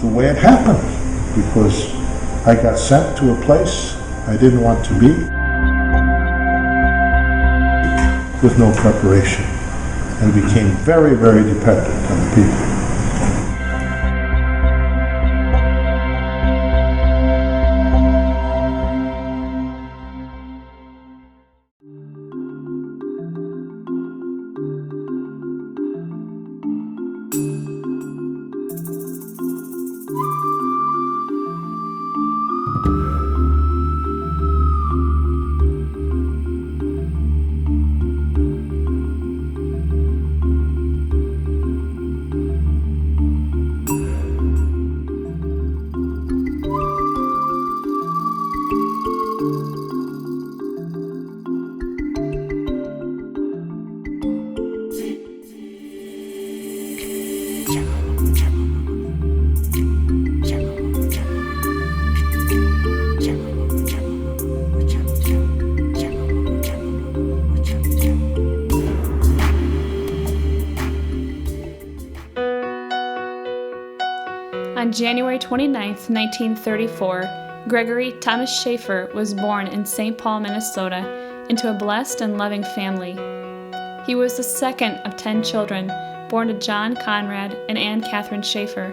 the way it happened, because I got sent to a place I didn't want to be with no preparation, and became very, very dependent on the people. On January 29, 1934, Gregory Thomas Schaffer was born in St. Paul, Minnesota, into a blessed and loving family. He was the second of 10 children, born to John Conrad and Anne Catherine Schaffer.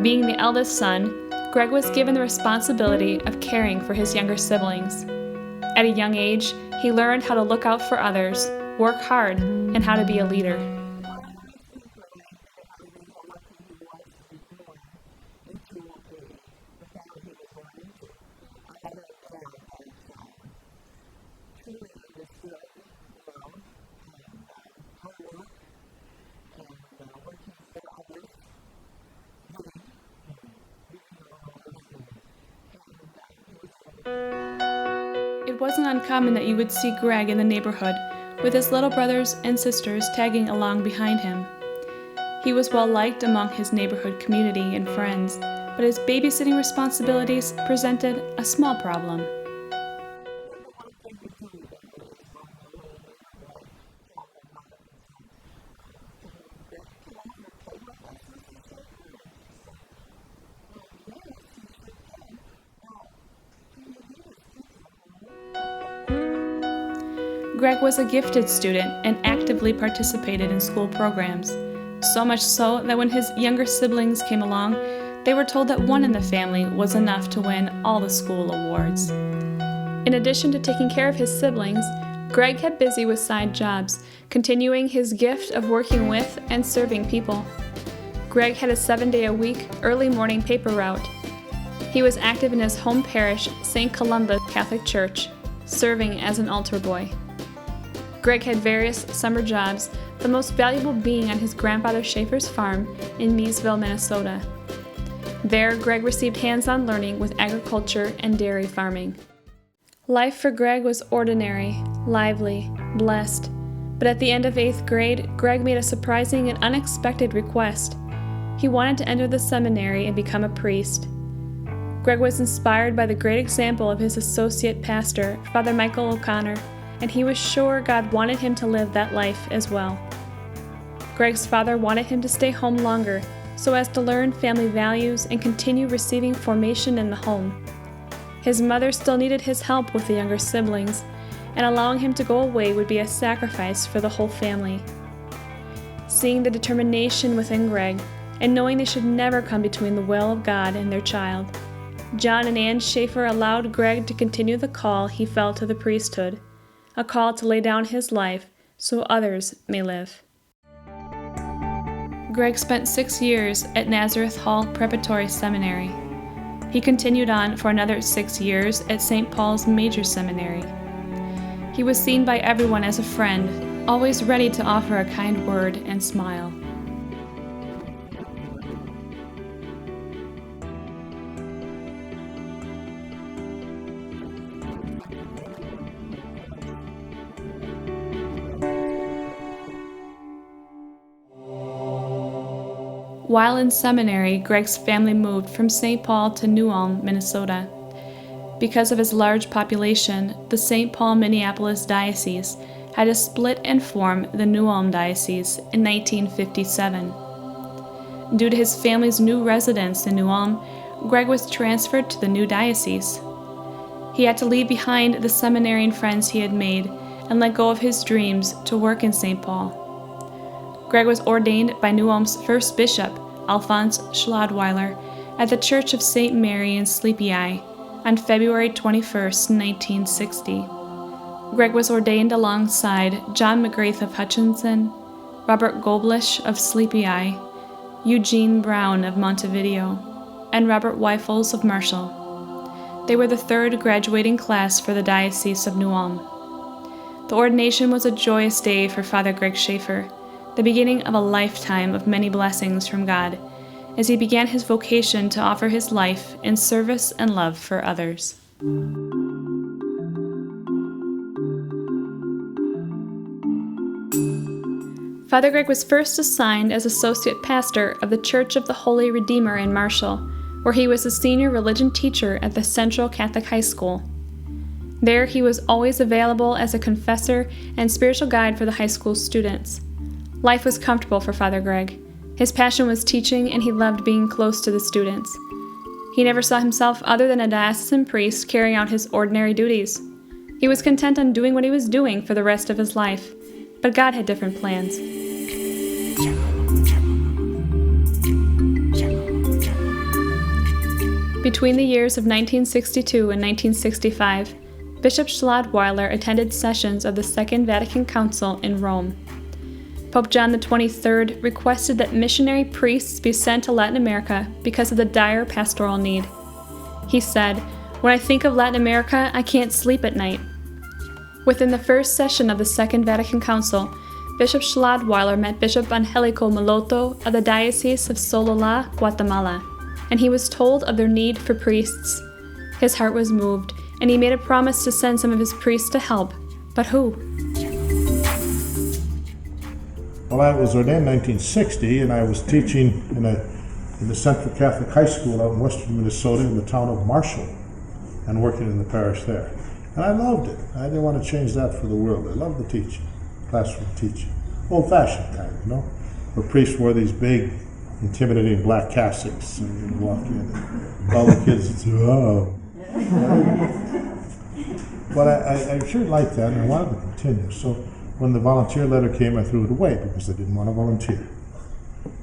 Being the eldest son, Greg was given the responsibility of caring for his younger siblings. At a young age, he learned how to look out for others, work hard, and how to be a leader. It wasn't uncommon that you would see Greg in the neighborhood, with his little brothers and sisters tagging along behind him. He was well liked among his neighborhood community and friends, but his babysitting responsibilities presented a small problem. Greg was a gifted student and actively participated in school programs, so much so that when his younger siblings came along, they were told that one in the family was enough to win all the school awards. In addition to taking care of his siblings, Greg kept busy with side jobs, continuing his gift of working with and serving people. Greg had a 7-day-a-week early morning paper route. He was active in his home parish, St. Columba Catholic Church, serving as an altar boy. Greg had various summer jobs, the most valuable being on his grandfather Schaffer's farm in Miesville, Minnesota. There, Greg received hands-on learning with agriculture and dairy farming. Life for Greg was ordinary, lively, blessed, but at the end of 8th grade, Greg made a surprising and unexpected request. He wanted to enter the seminary and become a priest. Greg was inspired by the great example of his associate pastor, Father Michael O'Connor, and he was sure God wanted him to live that life as well. Greg's father wanted him to stay home longer so as to learn family values and continue receiving formation in the home. His mother still needed his help with the younger siblings, and allowing him to go away would be a sacrifice for the whole family. Seeing the determination within Greg, and knowing they should never come between the will of God and their child, John and Anne Schaffer allowed Greg to continue the call he felt to the priesthood, a call to lay down his life so others may live. Greg spent 6 years at Nazareth Hall Preparatory Seminary. He continued on for another 6 years at St. Paul's Major Seminary. He was seen by everyone as a friend, always ready to offer a kind word and smile. While in seminary, Greg's family moved from St. Paul to New Ulm, Minnesota. Because of his large population, the St. Paul Minneapolis Diocese had to split and form the New Ulm Diocese in 1957. Due to his family's new residence in New Ulm, Greg was transferred to the new diocese. He had to leave behind the seminarian friends he had made and let go of his dreams to work in St. Paul. Greg was ordained by New Ulm's first bishop, Alphonse Schladweiler, at the Church of St. Mary in Sleepy Eye on February 21, 1960. Greg was ordained alongside John McGrath of Hutchinson, Robert Goblish of Sleepy Eye, Eugene Brown of Montevideo, and Robert Weifels of Marshall. They were the third graduating class for the Diocese of New Ulm. The ordination was a joyous day for Father Greg Schaffer, the beginning of a lifetime of many blessings from God, as he began his vocation to offer his life in service and love for others. Father Greg was first assigned as associate pastor of the Church of the Holy Redeemer in Marshall, where he was a senior religion teacher at the Central Catholic High School. There he was always available as a confessor and spiritual guide for the high school students. Life was comfortable for Father Greg. His passion was teaching, and he loved being close to the students. He never saw himself other than a diocesan priest carrying out his ordinary duties. He was content on doing what he was doing for the rest of his life, but God had different plans. Between the years of 1962 and 1965, Bishop Schladweiler attended sessions of the Second Vatican Council in Rome. Pope John XXIII requested that missionary priests be sent to Latin America because of the dire pastoral need. He said, "When I think of Latin America, I can't sleep at night." Within the first session of the Second Vatican Council, Bishop Schladweiler met Bishop Angelico Moloto of the Diocese of Sololá, Guatemala, and he was told of their need for priests. His heart was moved, and he made a promise to send some of his priests to help. But who? Well, I was ordained in 1960, and I was teaching in the Central Catholic High School out in western Minnesota in the town of Marshall, and working in the parish there. And I loved it. I didn't want to change that for the world. I loved the teaching, classroom teaching. Old-fashioned kind, where priests wore these big, intimidating black cassocks, and you'd walk in, and all the kids would say, "Oh." But I sure liked that, and I wanted to continue. So when the volunteer letter came, I threw it away because I didn't want to volunteer.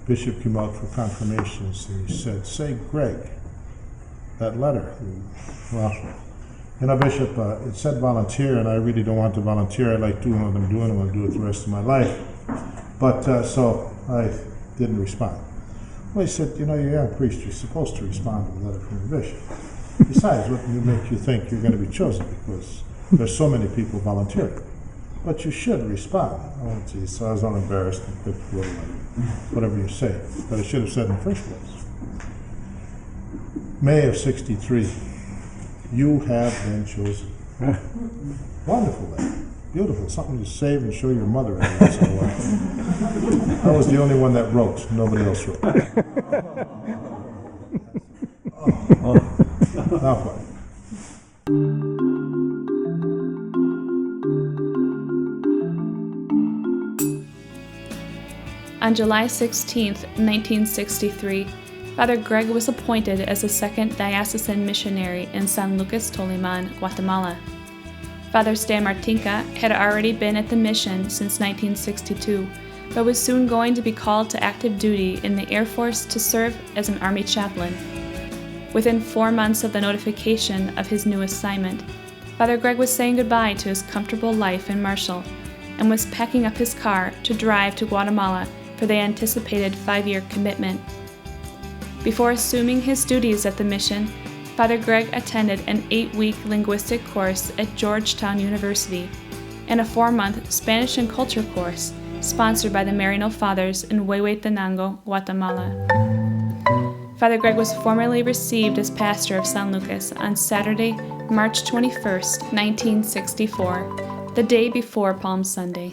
Bishop came out for confirmations, and he said, "Say, Greg, that letter." Well, Bishop, it said volunteer, and I really don't want to volunteer. I like doing what I'm doing. I want to do it the rest of my life. But so I didn't respond. Well, he said, "You're a young priest. You're supposed to respond to a letter from the bishop. Besides, what makes you think you're going to be chosen? Because there's so many people volunteering. But you should respond." Oh, geez. So I was all embarrassed and picked whatever you say. But I should have said in the first place. May of '63, you have been chosen. Wonderful letter. Beautiful. Something to save and show your mother every once in a while. I was the only one that wrote. Nobody else wrote. Now what? On July 16, 1963, Father Greg was appointed as the second diocesan missionary in San Lucas Tolimán, Guatemala. Father Stan Martinka had already been at the mission since 1962, but was soon going to be called to active duty in the Air Force to serve as an Army chaplain. Within 4 months of the notification of his new assignment, Father Greg was saying goodbye to his comfortable life in Marshall and was packing up his car to drive to Guatemala for the anticipated 5-year commitment. Before assuming his duties at the mission, Father Greg attended an 8-week linguistic course at Georgetown University and a 4-month Spanish and culture course sponsored by the Marino Fathers in Huehuetenango, Guatemala. Father Greg was formally received as pastor of San Lucas on Saturday, March 21, 1964, the day before Palm Sunday.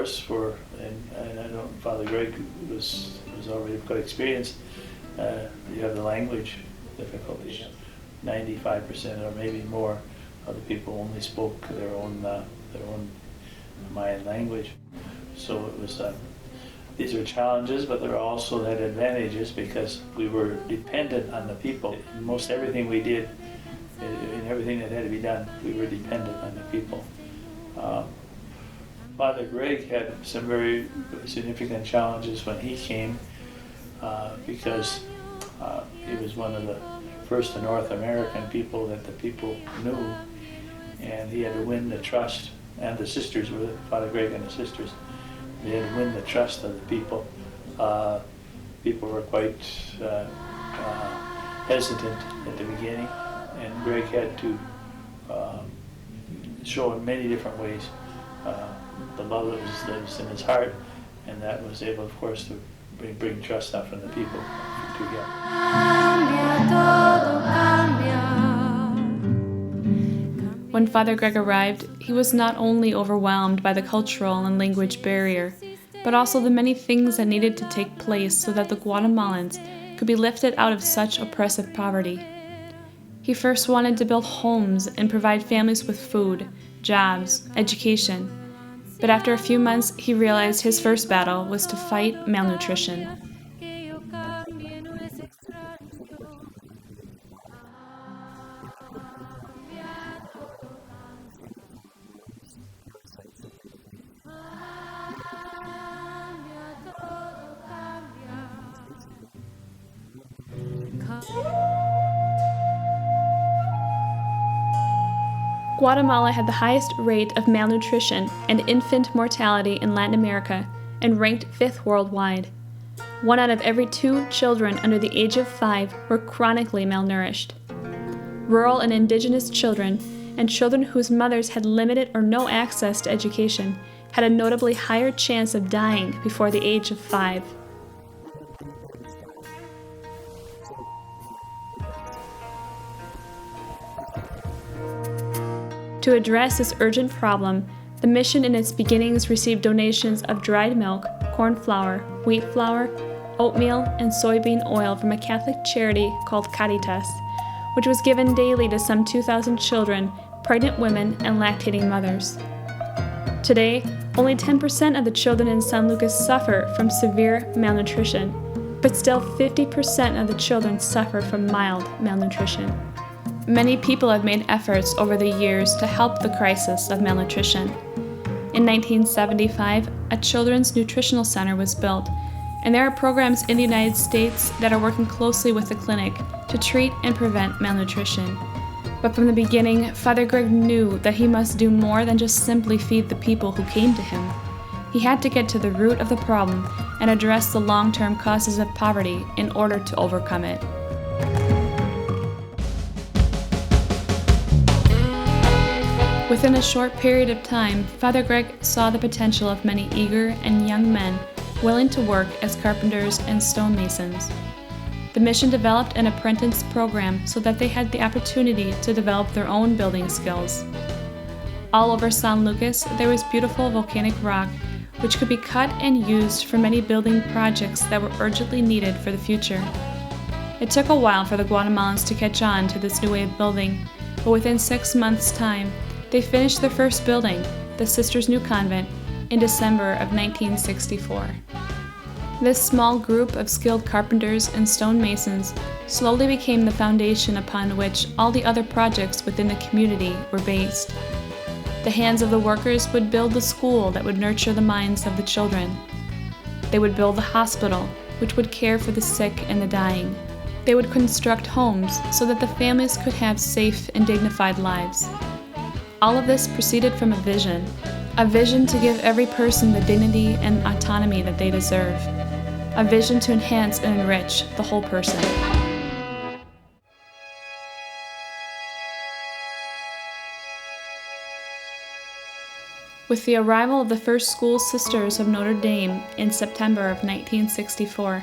course, and I know Father Greg was already got experience. You have the language difficulties. 95% or maybe more of the people only spoke their own Mayan language. So it was. These were challenges, but there also had advantages because we were dependent on the people. In most everything we did, in everything that had to be done, we were dependent on the people. Father Greg had some very significant challenges when he came because he was one of the first North American people that the people knew, and he had to win the trust, and the sisters were Father Greg and the sisters. They had to win the trust of the people. People were quite hesitant at the beginning, and Greg had to show in many different ways the love that was in his heart, and that was able, of course, to bring trust up from the people to him. When Father Greg arrived, he was not only overwhelmed by the cultural and language barrier, but also the many things that needed to take place so that the Guatemalans could be lifted out of such oppressive poverty. He first wanted to build homes and provide families with food, jobs, education. But after a few months, he realized his first battle was to fight malnutrition. Guatemala had the highest rate of malnutrition and infant mortality in Latin America and ranked 5th worldwide. 1 out of every 2 children under the age of 5 were chronically malnourished. Rural and indigenous children, and children whose mothers had limited or no access to education, had a notably higher chance of dying before the age of 5. To address this urgent problem, the mission in its beginnings received donations of dried milk, corn flour, wheat flour, oatmeal, and soybean oil from a Catholic charity called Caritas, which was given daily to some 2,000 children, pregnant women, and lactating mothers. Today, only 10% of the children in San Lucas suffer from severe malnutrition, but still 50% of the children suffer from mild malnutrition. Many people have made efforts over the years to help the crisis of malnutrition. In 1975, a children's nutritional center was built, and there are programs in the United States that are working closely with the clinic to treat and prevent malnutrition. But from the beginning, Father Greg knew that he must do more than just simply feed the people who came to him. He had to get to the root of the problem and address the long-term causes of poverty in order to overcome it. Within a short period of time, Father Greg saw the potential of many eager and young men willing to work as carpenters and stonemasons. The mission developed an apprentice program so that they had the opportunity to develop their own building skills. All over San Lucas, there was beautiful volcanic rock, which could be cut and used for many building projects that were urgently needed for the future. It took a while for the Guatemalans to catch on to this new way of building, but within 6 months' time, they finished their first building, the Sisters' New Convent, in December of 1964. This small group of skilled carpenters and stonemasons slowly became the foundation upon which all the other projects within the community were based. The hands of the workers would build the school that would nurture the minds of the children. They would build the hospital, which would care for the sick and the dying. They would construct homes so that the families could have safe and dignified lives. All of this proceeded from a vision to give every person the dignity and autonomy that they deserve, a vision to enhance and enrich the whole person. With the arrival of the first school sisters of Notre Dame in September of 1964,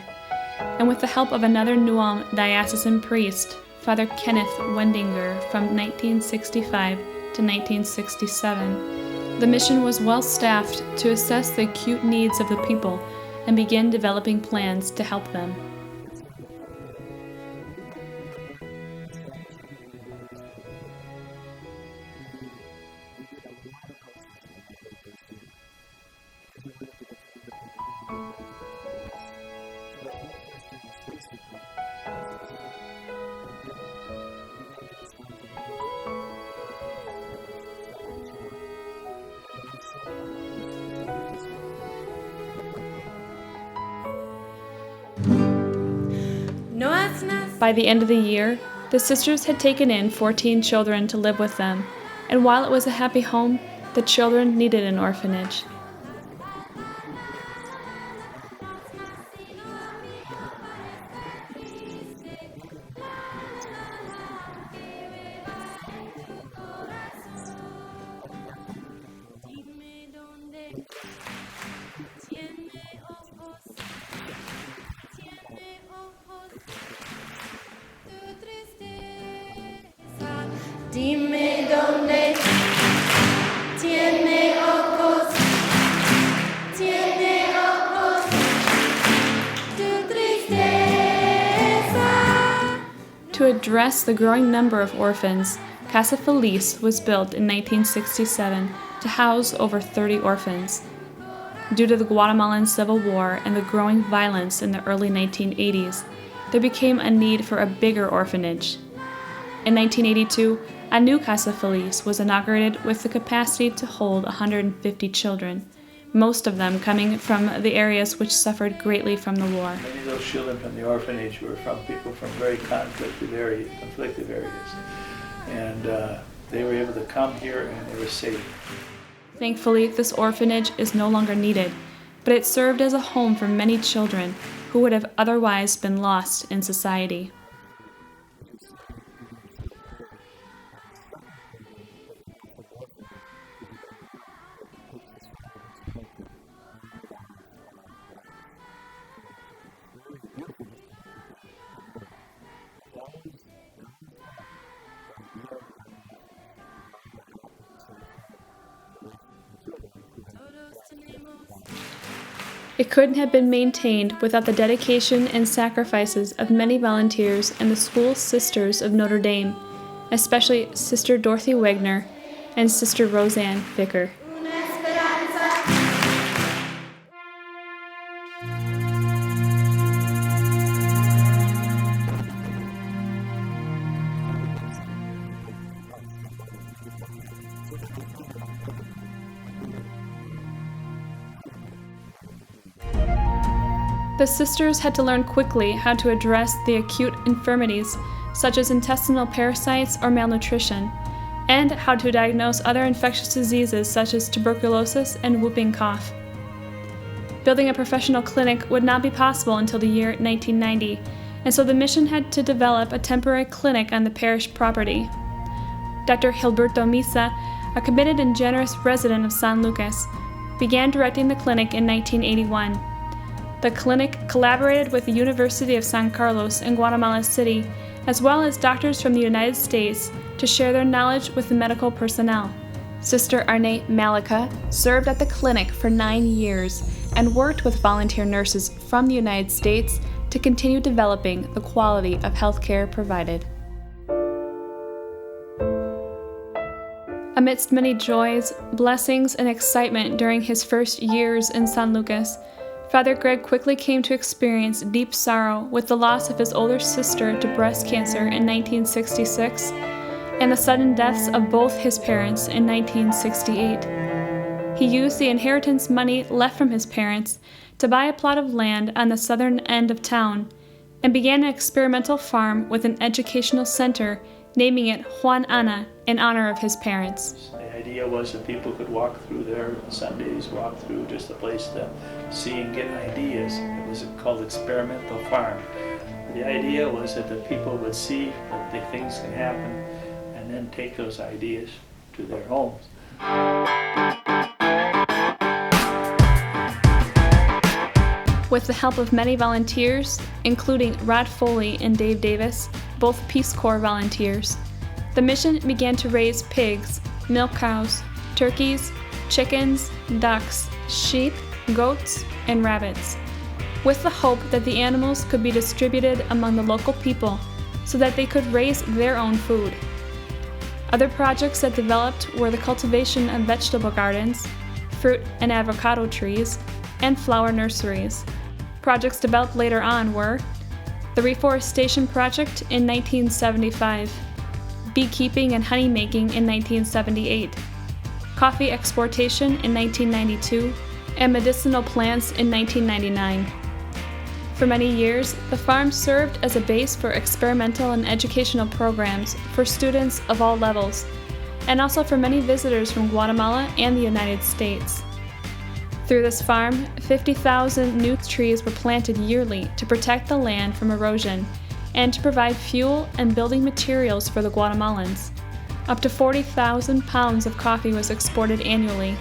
and with the help of another Nuam diocesan priest, Father Kenneth Wendinger, from 1965 to 1967, the mission was well staffed to assess the acute needs of the people and begin developing plans to help them. By the end of the year, the sisters had taken in 14 children to live with them, and while it was a happy home, the children needed an orphanage. Dime dónde tiene ojos tu tristeza. To address the growing number of orphans, Casa Feliz was built in 1967 to house over 30 orphans. Due to the Guatemalan Civil War and the growing violence in the early 1980s, there became a need for a bigger orphanage. In 1982, a new Casa Feliz was inaugurated with the capacity to hold 150 children, most of them coming from the areas which suffered greatly from the war. Many of those children from the orphanage were from people from very conflicted areas, and they were able to come here and they were safe. Thankfully, this orphanage is no longer needed, but it served as a home for many children who would have otherwise been lost in society. It couldn't have been maintained without the dedication and sacrifices of many volunteers and the school sisters of Notre Dame, especially Sister Dorothy Wagner and Sister Roseanne Vicker. The sisters had to learn quickly how to address the acute infirmities, such as intestinal parasites or malnutrition, and how to diagnose other infectious diseases such as tuberculosis and whooping cough. Building a professional clinic would not be possible until the year 1990, and so the mission had to develop a temporary clinic on the parish property. Dr. Gilberto Misa, a committed and generous resident of San Lucas, began directing the clinic in 1981. The clinic collaborated with the University of San Carlos in Guatemala City, as well as doctors from the United States, to share their knowledge with the medical personnel. Sister Arne Malika served at the clinic for 9 years and worked with volunteer nurses from the United States to continue developing the quality of healthcare provided. Amidst many joys, blessings, and excitement during his first years in San Lucas, Father Greg quickly came to experience deep sorrow with the loss of his older sister to breast cancer in 1966 and the sudden deaths of both his parents in 1968. He used the inheritance money left from his parents to buy a plot of land on the southern end of town and began an experimental farm with an educational center, naming it Juan Ana in honor of his parents. The idea was that people could walk through there Sundays, walk through, just a place to see and get ideas. It was called Experimental Farm. The idea was that the people would see that the things can happen and then take those ideas to their homes. With the help of many volunteers, including Rod Foley and Dave Davis, both Peace Corps volunteers, the mission began to raise pigs, milk cows, turkeys, chickens, ducks, sheep, goats, and rabbits, with the hope that the animals could be distributed among the local people so that they could raise their own food. Other projects that developed were the cultivation of vegetable gardens, fruit and avocado trees, and flower nurseries. Projects developed later on were the reforestation project in 1975, beekeeping and honey making in 1978, coffee exportation in 1992, and medicinal plants in 1999. For many years, the farm served as a base for experimental and educational programs for students of all levels, and also for many visitors from Guatemala and the United States. Through this farm, 50,000 new trees were planted yearly to protect the land from erosion and to provide fuel and building materials for the Guatemalans. Up to 40,000 pounds of coffee was exported annually.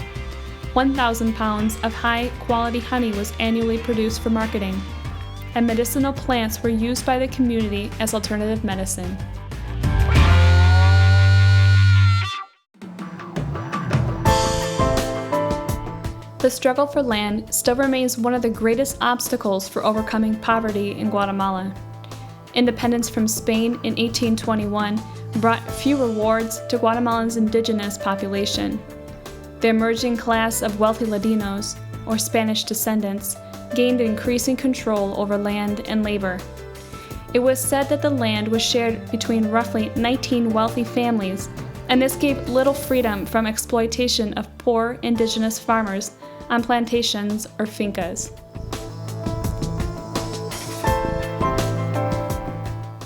1,000 pounds of high-quality honey was annually produced for marketing, and medicinal plants were used by the community as alternative medicine. The struggle for land still remains one of the greatest obstacles for overcoming poverty in Guatemala. Independence from Spain in 1821 brought few rewards to Guatemalans' indigenous population. The emerging class of wealthy Ladinos, or Spanish descendants, gained increasing control over land and labor. It was said that the land was shared between roughly 19 wealthy families, and this gave little freedom from exploitation of poor indigenous farmers on plantations or fincas.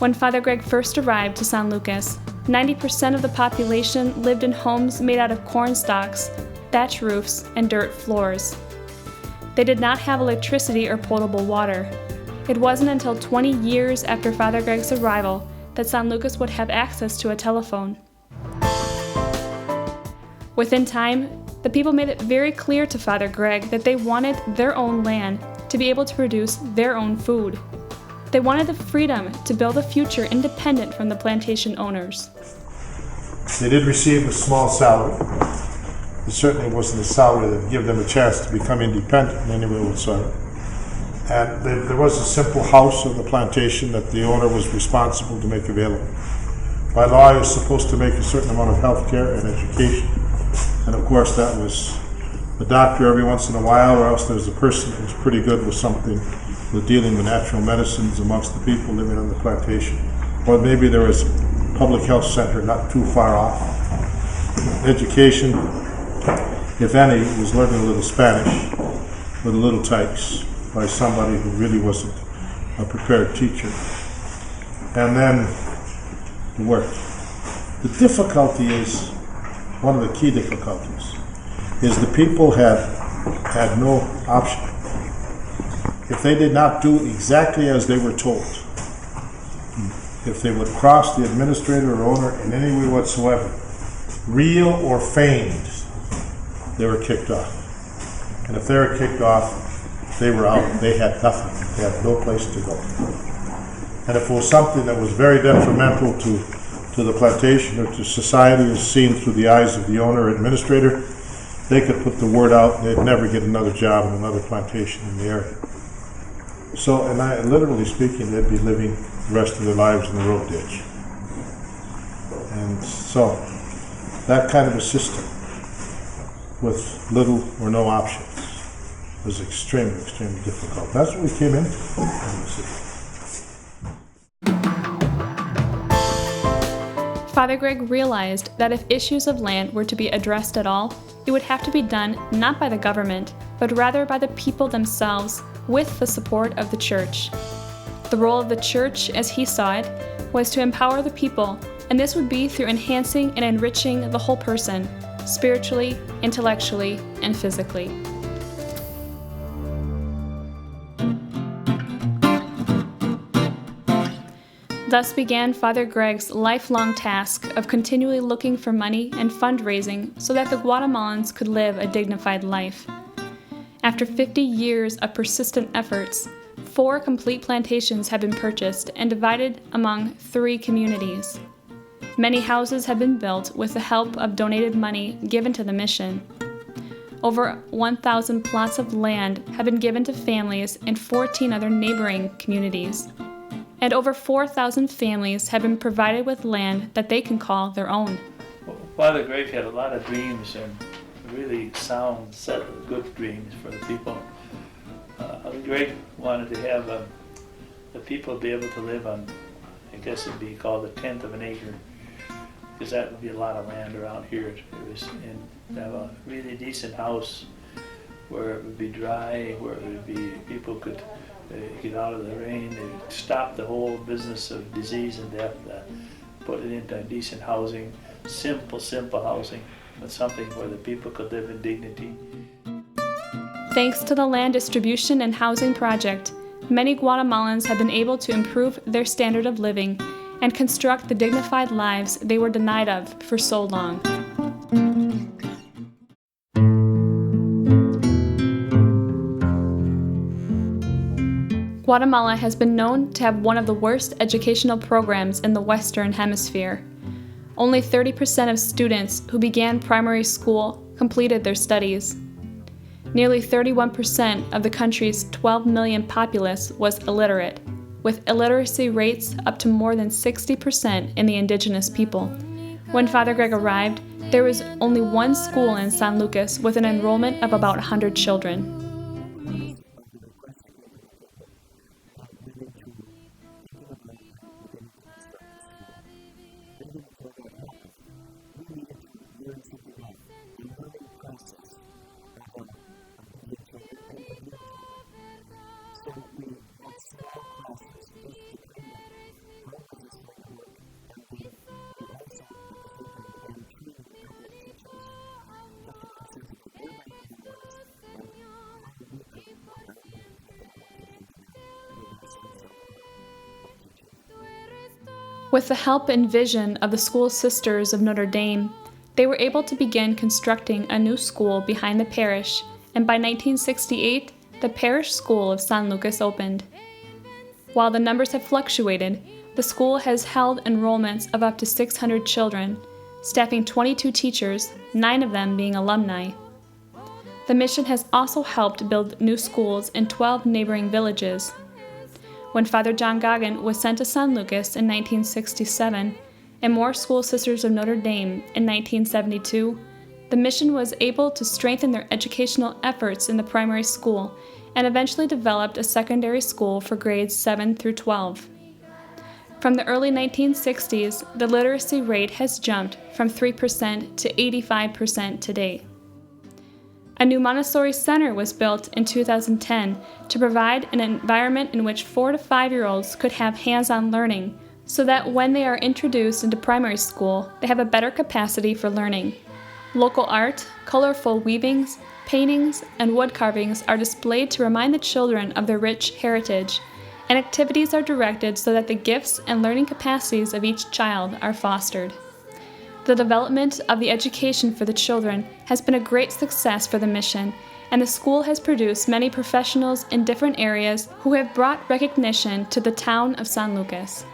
When Father Greg first arrived to San Lucas, 90% of the population lived in homes made out of corn stalks, thatch roofs, and dirt floors. They did not have electricity or potable water. It wasn't until 20 years after Father Greg's arrival that San Lucas would have access to a telephone. Within time, the people made it very clear to Father Greg that they wanted their own land to be able to produce their own food. They wanted the freedom to build a future independent from the plantation owners. They did receive a small salary. It certainly wasn't a salary that would give them a chance to become independent in any way whatsoever. And there was a simple house on the plantation that the owner was responsible to make available. By law, he was supposed to make a certain amount of health care and education. And of course, that was a doctor every once in a while, or else there was a person who was pretty good with something, with dealing with natural medicines amongst the people living on the plantation. Or maybe there was a public health center not too far off. Education, if any, was learning a little Spanish with the little tykes by somebody who really wasn't a prepared teacher. And then the work. The difficulty is, one of the key difficulties, is the people had no option. If they did not do exactly as they were told, if they would cross the administrator or owner in any way whatsoever, real or feigned, they were kicked off. And if they were kicked off, they were out. They had nothing. They had no place to go. And if it was something that was very detrimental to the plantation or to society as seen through the eyes of the owner or administrator, they could put the word out and they'd never get another job in another plantation in the area. So, and literally speaking, they'd be living the rest of their lives in the road ditch. And so, that kind of a system with little or no options was extremely, extremely difficult. That's what we came into. Father Greg realized that if issues of land were to be addressed at all, it would have to be done not by the government, but rather by the people themselves, with the support of the church. The role of the church, as he saw it, was to empower the people, and this would be through enhancing and enriching the whole person, spiritually, intellectually, and physically. Thus began Father Greg's lifelong task of continually looking for money and fundraising so that the Guatemalans could live a dignified life. After 50 years of persistent efforts, 4 complete plantations have been purchased and divided among 3 communities. Many houses have been built with the help of donated money given to the mission. over 1,000 plots of land have been given to families in 14 other neighboring communities. And over 4,000 families have been provided with land that they can call their own. Father Greg had a lot of dreams and really sound set of good dreams for the people. Greg wanted to have the people be able to live on, I guess it'd be called a tenth of an acre, because that would be a lot of land around here. And have a really decent house where it would be dry, where it would be people could get out of the rain. They would stop the whole business of disease and death, put it into decent housing, simple housing, but something where the people could live in dignity. Thanks to the land distribution and housing project, many Guatemalans have been able to improve their standard of living and construct the dignified lives they were denied of for so long. Guatemala has been known to have one of the worst educational programs in the Western Hemisphere. Only 30% of students who began primary school completed their studies. Nearly 31% of the country's 12 million populace was illiterate, with illiteracy rates up to more than 60% in the indigenous people. When Father Greg arrived, there was only one school in San Lucas with an enrollment of about 100 children. With the help and vision of the School Sisters of Notre Dame, they were able to begin constructing a new school behind the parish, and by 1968, the parish school of San Lucas opened. While the numbers have fluctuated, the school has held enrollments of up to 600 children, staffing 22 teachers, 9 of them being alumni. The mission has also helped build new schools in 12 neighboring villages. When Father John Goggin was sent to San Lucas in 1967, and more School Sisters of Notre Dame in 1972, the mission was able to strengthen their educational efforts in the primary school and eventually developed a secondary school for grades 7 through 12. From the early 1960s, the literacy rate has jumped from 3% to 85% today. A new Montessori center was built in 2010 to provide an environment in which 4 to 5-year-olds could have hands-on learning, so that when they are introduced into primary school, they have a better capacity for learning. Local art, colorful weavings, paintings, and wood carvings are displayed to remind the children of their rich heritage, and activities are directed so that the gifts and learning capacities of each child are fostered. The development of the education for the children has been a great success for the mission, and the school has produced many professionals in different areas who have brought recognition to the town of San Lucas.